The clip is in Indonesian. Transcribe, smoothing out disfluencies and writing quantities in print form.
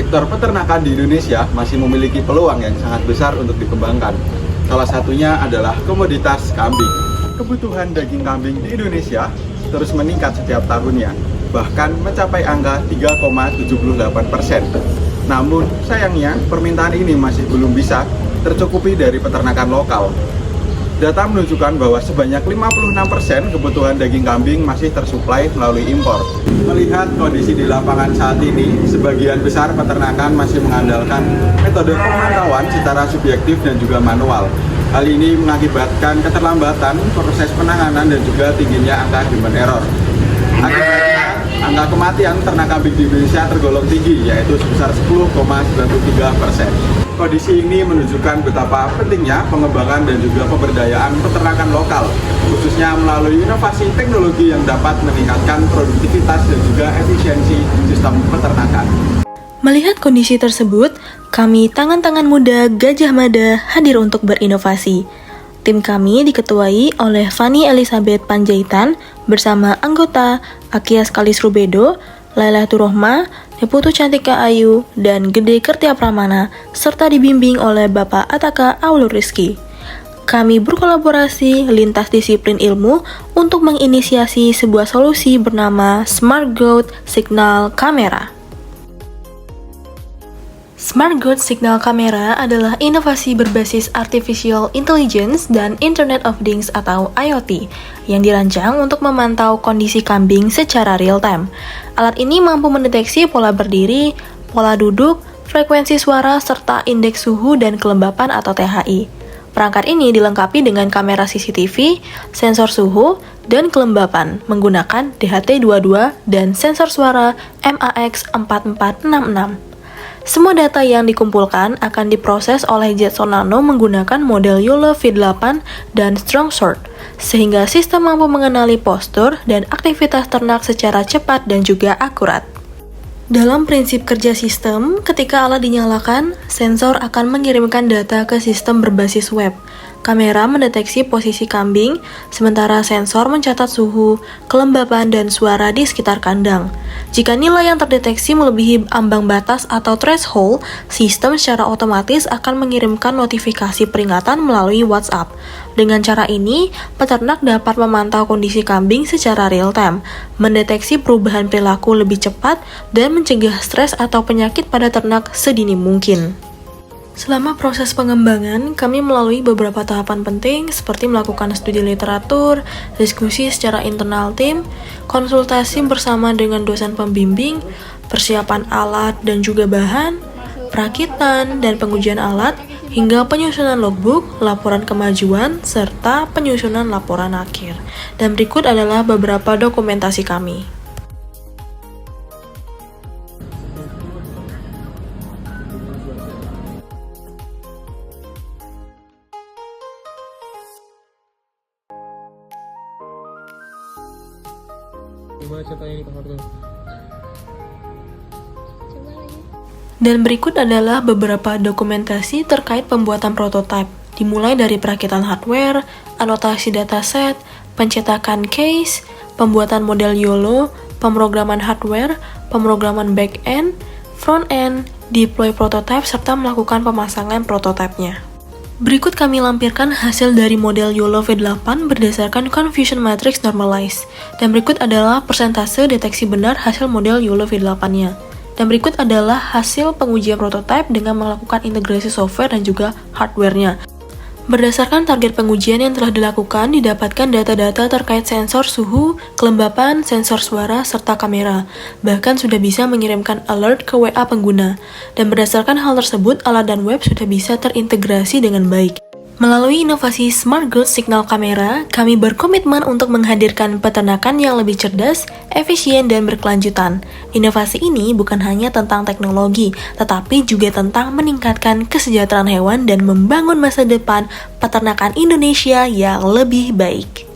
sektor peternakan di Indonesia masih memiliki peluang yang sangat besar untuk dikembangkan. Salah satunya adalah komoditas kambing. Kebutuhan daging kambing di Indonesia terus meningkat setiap tahunnya, bahkan mencapai angka 3,78%. Namun, sayangnya permintaan ini masih belum bisa tercukupi dari peternakan lokal. Data menunjukkan bahwa sebanyak 56% kebutuhan daging kambing masih tersuplai melalui impor. Melihat kondisi di lapangan saat ini, sebagian besar peternakan masih mengandalkan metode pemantauan secara subjektif dan juga manual. Hal ini mengakibatkan keterlambatan proses penanganan dan juga tingginya angka human error. Akibatnya, angka kematian ternak kambing di Indonesia tergolong tinggi, yaitu sebesar 10,93%. Kondisi ini menunjukkan betapa pentingnya pengembangan dan juga pemberdayaan peternakan lokal, khususnya melalui inovasi teknologi yang dapat meningkatkan produktivitas dan juga efisiensi sistem peternakan. Melihat kondisi tersebut, kami Tangan-Tangan Muda Gajah Mada hadir untuk berinovasi. Tim kami diketuai oleh Fani Elizabeth Panjaitan bersama anggota Akias Kalis Rubedo, Laila Turohma, Deputu Cantika Ayu, dan Gede Kertia Pramana, serta dibimbing oleh Bapak Ataka Aulur Rizky. Kami berkolaborasi lintas disiplin ilmu untuk menginisiasi sebuah solusi bernama Smart Growth Signal Camera. Smart Growth Signal Camera adalah inovasi berbasis Artificial Intelligence dan Internet of Things atau IoT yang dirancang untuk memantau kondisi kambing secara real-time. Alat ini mampu mendeteksi pola berdiri, pola duduk, frekuensi suara, serta indeks suhu dan kelembapan atau THI. Perangkat ini dilengkapi dengan kamera CCTV, sensor suhu, dan kelembapan menggunakan DHT22 dan sensor suara MAX4466. Semua data yang dikumpulkan akan diproses oleh Jetson Nano menggunakan model YOLO V8 dan Strong Sort, sehingga sistem mampu mengenali postur dan aktivitas ternak secara cepat dan juga akurat. Dalam prinsip kerja sistem, ketika alat dinyalakan, sensor akan mengirimkan data ke sistem berbasis web. Kamera mendeteksi posisi kambing, sementara sensor mencatat suhu, kelembapan, dan suara di sekitar kandang. Jika nilai yang terdeteksi melebihi ambang batas atau threshold, sistem secara otomatis akan mengirimkan notifikasi peringatan melalui WhatsApp. Dengan cara ini, peternak dapat memantau kondisi kambing secara real-time, mendeteksi perubahan perilaku lebih cepat, dan mencegah stres atau penyakit pada ternak sedini mungkin. Selama proses pengembangan, kami melalui beberapa tahapan penting seperti melakukan studi literatur, diskusi secara internal tim, konsultasi bersama dengan dosen pembimbing, persiapan alat dan juga bahan, perakitan dan pengujian alat, hingga penyusunan logbook, laporan kemajuan, serta penyusunan laporan akhir. Dan berikut adalah beberapa dokumentasi kami. Dan berikut adalah beberapa dokumentasi terkait pembuatan prototipe, dimulai dari perakitan hardware, anotasi dataset, pencetakan case, pembuatan model YOLO, pemrograman hardware, pemrograman back-end, front-end, deploy prototipe, serta melakukan pemasangan prototipenya. Berikut kami lampirkan hasil dari model YOLO V8 berdasarkan Confusion Matrix Normalized. Dan berikut adalah persentase deteksi benar hasil model YOLO V8-nya. Dan berikut adalah hasil pengujian prototipe dengan melakukan integrasi software dan juga hardware-nya. Berdasarkan target pengujian yang telah dilakukan, didapatkan data-data terkait sensor suhu, kelembapan, sensor suara, serta kamera. Bahkan sudah bisa mengirimkan alert ke WA pengguna. Dan berdasarkan hal tersebut, alat dan web sudah bisa terintegrasi dengan baik. Melalui inovasi Smart Growth Signal Camera, kami berkomitmen untuk menghadirkan peternakan yang lebih cerdas, efisien, dan berkelanjutan. Inovasi ini bukan hanya tentang teknologi, tetapi juga tentang meningkatkan kesejahteraan hewan dan membangun masa depan peternakan Indonesia yang lebih baik.